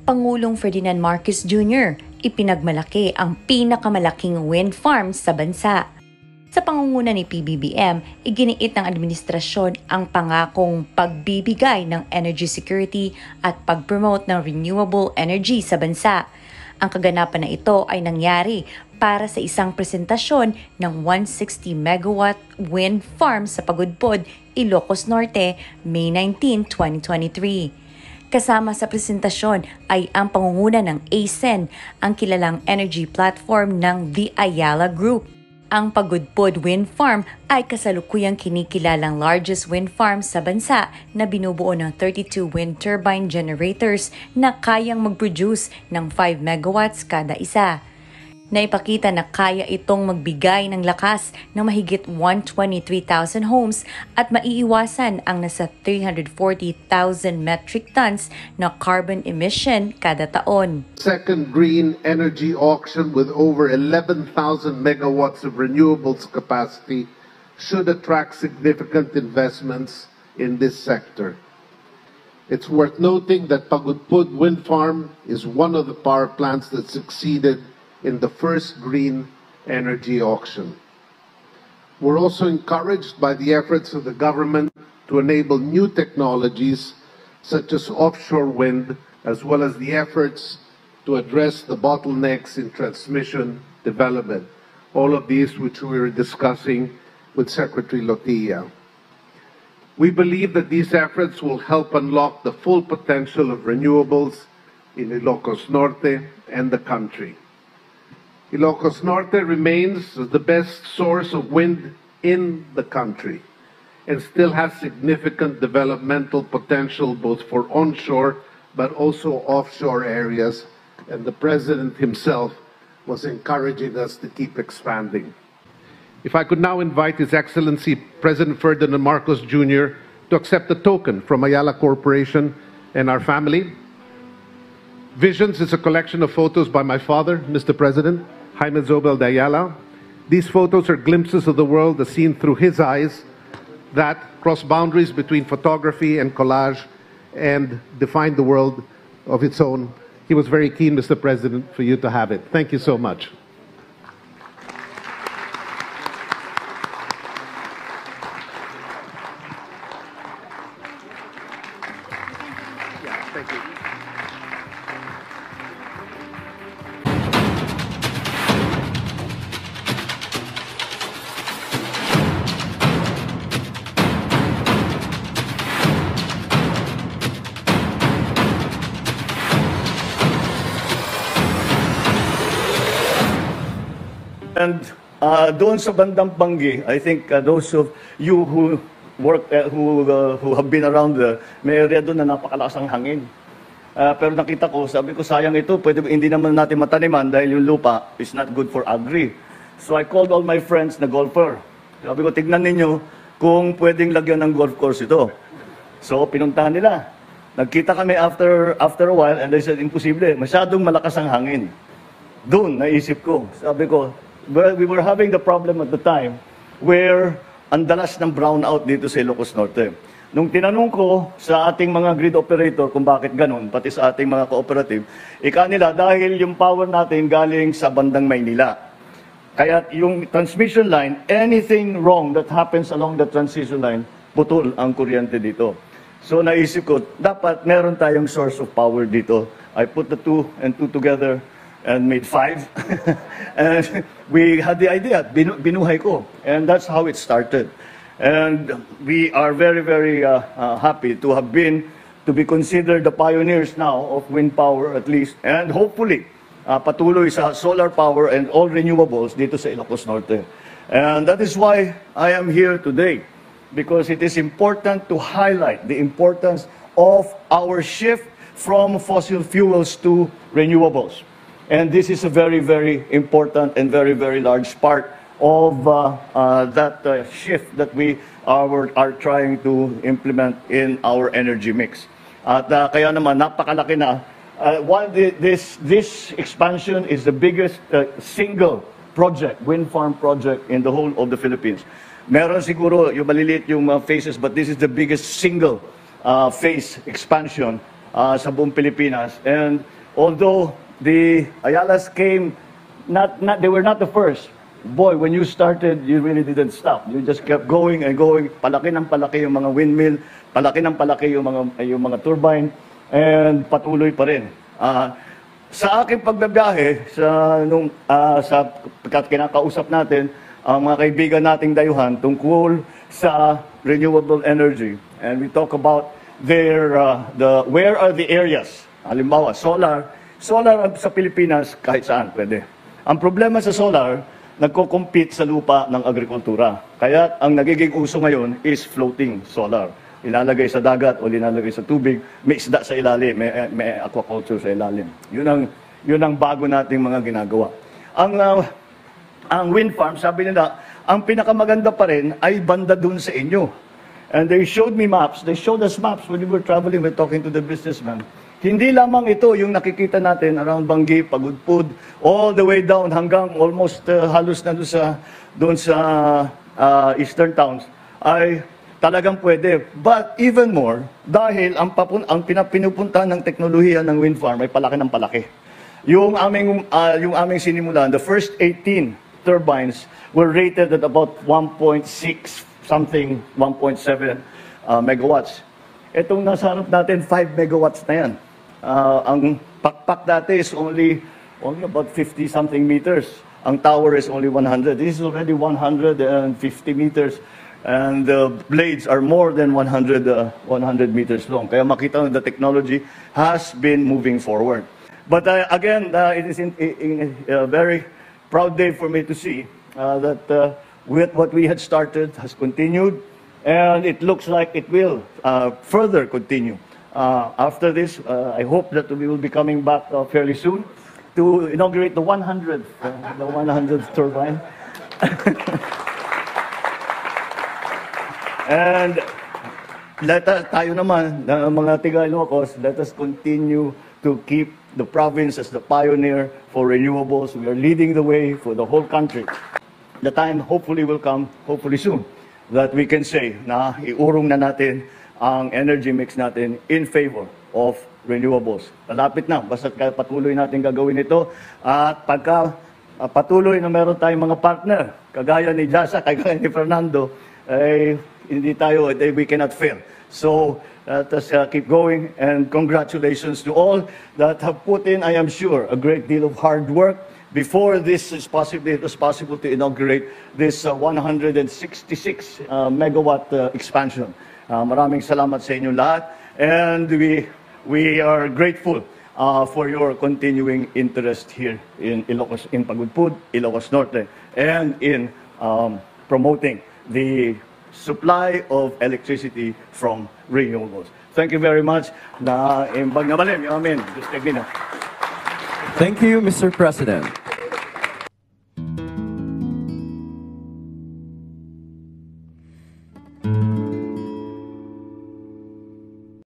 Pangulong Ferdinand Marcos Jr. ipinagmalaki ang pinakamalaking wind farm sa bansa. Sa pangunguna ni PBBM, iginiit ng administrasyon ang pangakong pagbibigay ng energy security at pagpromote ng renewable energy sa bansa. Ang kaganapan na ito ay nangyari para sa isang presentasyon ng 160 megawatt wind farm sa Pagudpud, Ilocos Norte, May 19, 2023. Kasama sa presentasyon ay ang pangunguna ng ASEN, ang kilalang energy platform ng the Ayala Group. Ang Pagudpud Wind Farm ay kasalukuyang kinikilalang largest wind farm sa bansa na binubuo ng 32 wind turbine generators na kayang mag-produce ng 5 megawatts kada isa. Naipakita na kaya itong magbigay ng lakas ng mahigit 123,000 homes at maiiwasan ang nasa 340,000 metric tons na carbon emission kada taon. Second green energy auction with over 11,000 megawatts of renewables capacity should attract significant investments in this sector. It's worth noting that Pagudpud Wind Farm is one of the power plants that succeeded in the first green energy auction. We're also encouraged by the efforts of the government to enable new technologies such as offshore wind, as well as the efforts to address the bottlenecks in transmission development. All of these which we were discussing with Secretary Lotilla. We believe that these efforts will help unlock the full potential of renewables in Ilocos Norte and the country. Ilocos Norte remains the best source of wind in the country and still has significant developmental potential both for onshore but also offshore areas, and the President himself was encouraging us to keep expanding. If I could now invite His Excellency President Ferdinand Marcos Jr. to accept a token from Ayala Corporation and our family. Visions is a collection of photos by my father, Mr. President, Jaime Zobel Ayala. These photos are glimpses of the world as seen through his eyes that cross boundaries between photography and collage and define the world of its own. He was very keen, Mr. President, for you to have it. Thank you so much. Thank you. And doon sa bandang Bangi, I think those of you who work, who have been around may area doon na napakalakas ang hangin. Pero nakita ko, sabi ko, sayang ito, hindi naman natin mataniman dahil yung lupa is not good for agri. So I called all my friends na golfer. Sabi ko, tignan ninyo kung pwedeng lagyan ng golf course ito. So pinuntahan nila. Nagkita kami after a while and they said, imposible, masyadong malakas ang hangin. Doon, naisip ko, sabi ko, well, we were having the problem at the time where ang dalas ng brownout dito sa Ilocos Norte. Nung tinanong ko sa ating mga grid operator kung bakit ganun, pati sa ating mga cooperative, nila dahil yung power natin galing sa bandang Maynila. Kaya yung transmission line, anything wrong that happens along the transmission line, putol ang kuryente dito. So naisip ko, dapat meron tayong source of power dito. I put the two and two together and made 5. And we had the idea, binuhay ko. And that's how it started. And we are very, very happy to have to be considered the pioneers now of wind power at least. And hopefully, patuloy sa solar power and all renewables dito sa Ilocos Norte. And that is why I am here today. Because it is important to highlight the importance of our shift from fossil fuels to renewables. And this is a very, very important and very, very large part of that shift that we are trying to implement in our energy mix. At kaya naman, napakalaki na. This expansion is the biggest single project, wind farm project in the whole of the Philippines. Meron siguro yung maliliit yung phases, but this is the biggest single phase expansion sa buong Pilipinas. And although the Ayalas came, they were not the first. Boy, when you started, you really didn't stop. You just kept going and going. Palaki ng palaki yung mga windmill, palaki ng palaki yung mga turbine, and patuloy pa rin. Sa aking pagbabiyahe, sa kinakausap natin, ang mga kaibigan nating dayuhan tungkol sa renewable energy. And we talk about where are the areas. Halimbawa, solar sa Pilipinas, kahit saan pwede. Ang problema sa solar, nagko-compete sa lupa ng agrikultura. Kaya ang nagiging uso ngayon is floating solar. Ilalagay sa dagat o ilalagay sa tubig, may isda sa ilalim, may aquaculture sa ilalim. Yun ang bago nating mga ginagawa. Ang wind farm, sabi nila, ang pinakamaganda pa rin ay banda dun sa inyo. And they showed us maps when we were traveling, we're talking to the businessman. Hindi lamang ito yung nakikita natin around Bangi, Pagudpud, all the way down hanggang almost halos na doon sa eastern towns, ay talagang pwede. But even more, dahil ang pinupuntahan ng teknolohiya ng wind farm ay palaki ng palaki. Yung aming sinimulan, the first 18 turbines were rated at about 1.6 something, 1.7 megawatts. Itong nasa harap natin, 5 megawatts na yan. Ang pakpak dati is only about 50 something meters. Ang tower is only 100. This is already 150 meters. And the blades are more than 100 meters long. Kaya makita the technology has been moving forward. But again, it is a very proud day for me to see that with what we had started has continued, and it looks like it will further continue. After this, I hope that we will be coming back fairly soon to inaugurate the 100th turbine. And tayo naman, mga tiga Ilocos, let us continue to keep the province as the pioneer for renewables. We are leading the way for the whole country. The time hopefully will come, hopefully soon, that we can say na iurong na natin ang energy mix natin in favor of renewables. Malapit na, basta patuloy natin gagawin ito. At pagka patuloy na meron tayong mga partner, kagaya ni Jasa, kagaya ni Fernando, hindi tayo, we cannot fail. So, let us keep going, and congratulations to all that have put in, I am sure, a great deal of hard work before this is possible. It was possible to inaugurate this 166 megawatt expansion. Maraming salamat sa inyo lahat, and we are grateful for your continuing interest here in Ilocos, in Pagudpud, Ilocos Norte, and in promoting the supply of electricity from renewables. Thank you very much. Thank you, Mr. President.